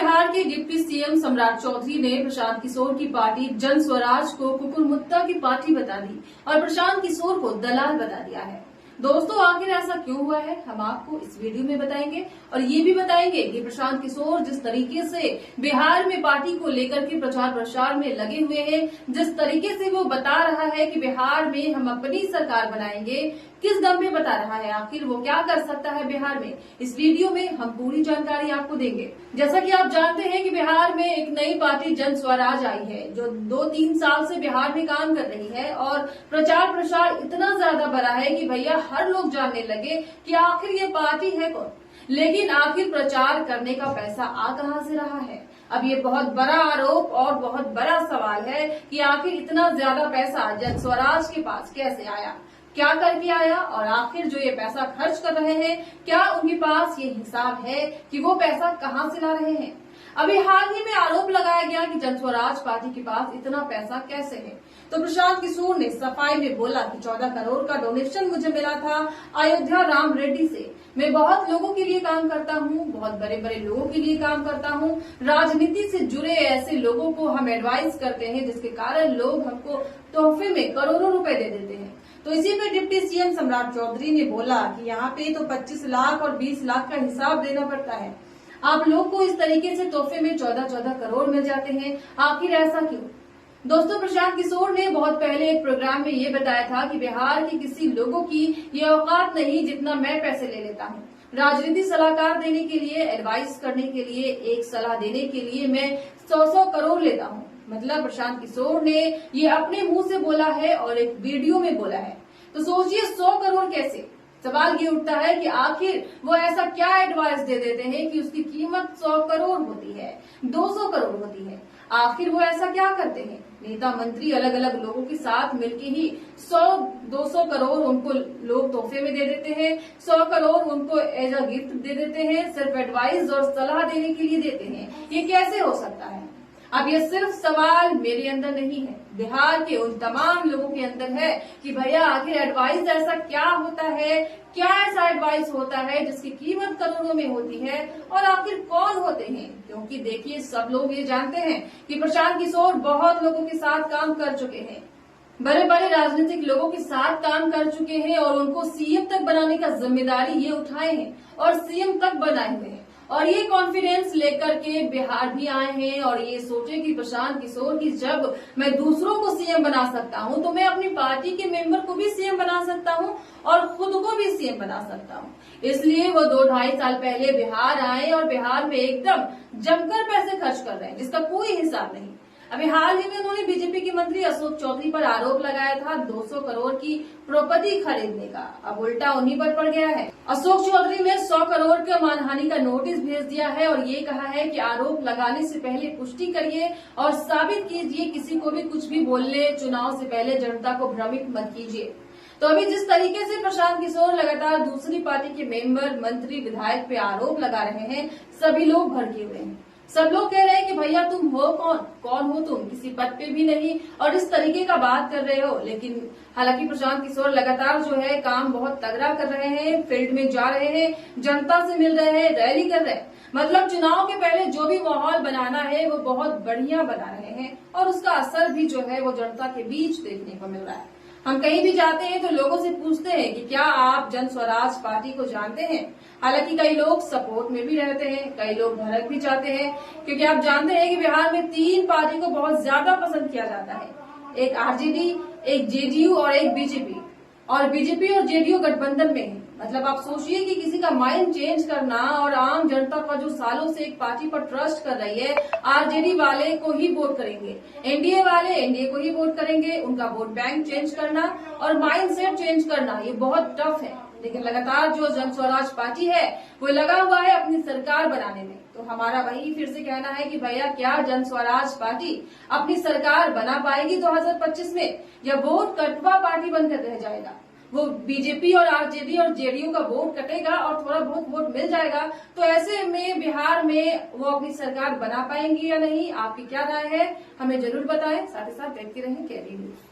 बिहार के deputy CM सम्राट चौधरी ने प्रशांत किशोर की पार्टी जन स्वराज को कुकुरमुत्ता की पार्टी बता दी और प्रशांत किशोर को दलाल बता दिया है। दोस्तों, आखिर ऐसा क्यों हुआ है, हम आपको इस वीडियो में बताएंगे और ये भी बताएंगे कि प्रशांत किशोर जिस तरीके से बिहार में पार्टी को लेकर के प्रचार प्रसार में लगे हुए हैं, जिस तरीके से वो बता रहा है कि बिहार में हम अपनी सरकार बनाएंगे, किस दम पे बता रहा है, आखिर वो क्या कर सकता है बिहार में, इस वीडियो में हम पूरी जानकारी आपको देंगे। जैसा कि आप जानते हैं कि बिहार में एक नई पार्टी जन स्वराज आई है, जो 2-3 साल से बिहार में काम कर रही है और प्रचार प्रसार इतना ज्यादा बड़ा है कि भैया हर लोग जानने लगे कि आखिर ये पार्टी है कौन। लेकिन आखिर प्रचार करने का पैसा आ कहां से रहा है? अब ये बहुत बड़ा आरोप और बहुत बड़ा सवाल है कि आखिर इतना ज्यादा पैसा जन स्वराज के पास कैसे आया, क्या करके आया और आखिर जो ये पैसा खर्च कर रहे हैं, क्या उनके पास ये हिसाब है कि वो पैसा कहां से ला रहे हैं? अभी हाल ही में आरोप लगाया गया कि जन स्वराज पार्टी के पास इतना पैसा कैसे है, तो प्रशांत किशोर ने सफाई में बोला कि 14 करोड़ का डोनेशन मुझे मिला था अयोध्या राम रेड्डी से। मैं बहुत लोगों के लिए काम करता हूँ, बहुत बड़े बड़े लोगों के लिए काम करता हूँ, राजनीति से जुड़े ऐसे लोगों को हम एडवाइस करते हैं जिसके कारण लोग हमको तोहफे में करोड़ों रुपए दे देते हैं। तो इसी पे डिप्टी सीएम सम्राट चौधरी ने बोला कि यहाँ पे तो 25 लाख और 20 लाख का हिसाब देना पड़ता है, आप लोग को इस तरीके से तोहफे में 14-14 करोड़ मिल जाते हैं, आखिर ऐसा क्यों? दोस्तों, प्रशांत किशोर ने बहुत पहले एक प्रोग्राम में ये बताया था कि बिहार के किसी लोगों की ये औकात नहीं जितना मैं पैसे ले लेता हूँ। राजनीति सलाहकार देने के लिए, एडवाइस करने के लिए, एक सलाह देने के लिए मैं 100-100 करोड़ लेता हूँ। मतलब प्रशांत किशोर ने ये अपने मुंह से बोला है और एक वीडियो में बोला है। तो सोचिए 100 करोड़ कैसे? सवाल ये उठता है कि आखिर वो ऐसा क्या एडवाइस दे देते हैं कि उसकी कीमत 100 करोड़ होती है, 200 करोड़ होती है। आखिर वो ऐसा क्या करते हैं? नेता मंत्री अलग अलग लोगों के साथ मिलके ही 100-200 करोड़ उनको लोग तोहफे में दे देते हैं, 100 करोड़ उनको एज अ गिफ्ट दे देते हैं, सिर्फ एडवाइस और सलाह देने के लिए देते हैं। ये कैसे हो सकता है? अब ये सिर्फ सवाल मेरे अंदर नहीं है, बिहार के उन तमाम लोगों के अंदर है कि भैया आखिर एडवाइस ऐसा क्या होता है, क्या ऐसा एडवाइस होता है जिसकी कीमत करोड़ों में होती है और आखिर कौन होते हैं? क्योंकि देखिए, सब लोग ये जानते हैं कि प्रशांत किशोर बहुत लोगों के साथ काम कर चुके हैं, बड़े बड़े राजनीतिक लोगों के साथ काम कर चुके हैं और उनको सीएम तक बनाने का जिम्मेदारी ये उठाए हैं और सीएम तक बनाए हुए हैं और ये कॉन्फिडेंस लेकर के बिहार भी आए हैं और ये सोचे कि प्रशांत किशोर की जब मैं दूसरों को सीएम बना सकता हूं तो मैं अपनी पार्टी के मेंबर को भी सीएम बना सकता हूं और खुद को भी सीएम बना सकता हूं। इसलिए वो 2-2.5 साल पहले बिहार आए और बिहार में एकदम जमकर पैसे खर्च कर रहे हैं जिसका कोई हिसाब नहीं। अभी हाल ही में उन्होंने बीजेपी के मंत्री अशोक चौधरी पर आरोप लगाया था 200 करोड़ की प्रॉपर्टी खरीदने का, अब उल्टा उन्हीं पर पड़ गया है। अशोक चौधरी ने 100 करोड़ का मानहानि का नोटिस भेज दिया है और ये कहा है कि आरोप लगाने से पहले पुष्टि करिए और साबित कीजिए, किसी को भी कुछ भी बोलने, चुनाव से पहले जनता को भ्रमित मत कीजिए। तो अभी जिस तरीके से प्रशांत किशोर लगातार दूसरी पार्टी के मेंबर, मंत्री, विधायक पे आरोप लगा रहे हैं, सभी लोग भड़के हुए हैं। सब लोग कह रहे हैं कि भैया तुम हो कौन हो तुम, किसी पद पे भी नहीं और इस तरीके का बात कर रहे हो। लेकिन हालांकि प्रशांत किशोर लगातार जो है काम बहुत तगड़ा कर रहे हैं, फील्ड में जा रहे हैं, जनता से मिल रहे हैं, रैली कर रहे हैं, मतलब चुनाव के पहले जो भी माहौल बनाना है वो बहुत बढ़िया बना रहे हैं और उसका असर भी जो है वो जनता के बीच देखने को मिल रहा है। हम कहीं भी जाते हैं तो लोगों से पूछते हैं कि क्या आप जन स्वराज पार्टी को जानते हैं? हालांकि कई लोग सपोर्ट में भी रहते हैं, कई लोग भड़क भी जाते हैं, क्योंकि आप जानते हैं कि बिहार में 3 पार्टी को बहुत ज्यादा पसंद किया जाता है, एक आरजेडी, एक जेडीयू और एक बीजेपी। और बीजेपी और जेडीयू गठबंधन में है। मतलब आप सोचिए कि किसी का माइंड चेंज करना और आम जनता का जो सालों से एक पार्टी पर ट्रस्ट कर रही है, आरजेडी वाले को ही वोट करेंगे, एनडीए वाले एनडीए को ही वोट करेंगे, उनका वोट बैंक चेंज करना और माइंड सेट चेंज करना ये बहुत टफ है। लेकिन लगातार जो जन स्वराज पार्टी है वो लगा हुआ है अपनी सरकार बनाने में। तो हमारा वही फिर से कहना है कि भैया क्या जन स्वराज पार्टी अपनी सरकार बना पाएगी 2025 में, या वोट कटवा पार्टी बनकर रह जाएगा? वो बीजेपी और आरजेडी और जेडीयू का वोट कटेगा और थोड़ा बहुत वोट मिल जाएगा, तो ऐसे में बिहार में वो अपनी सरकार बना पाएंगी या नहीं? आपकी क्या राय है, हमें जरूर बताएं। साथ ही साथ देखते रहें केडी न्यूज।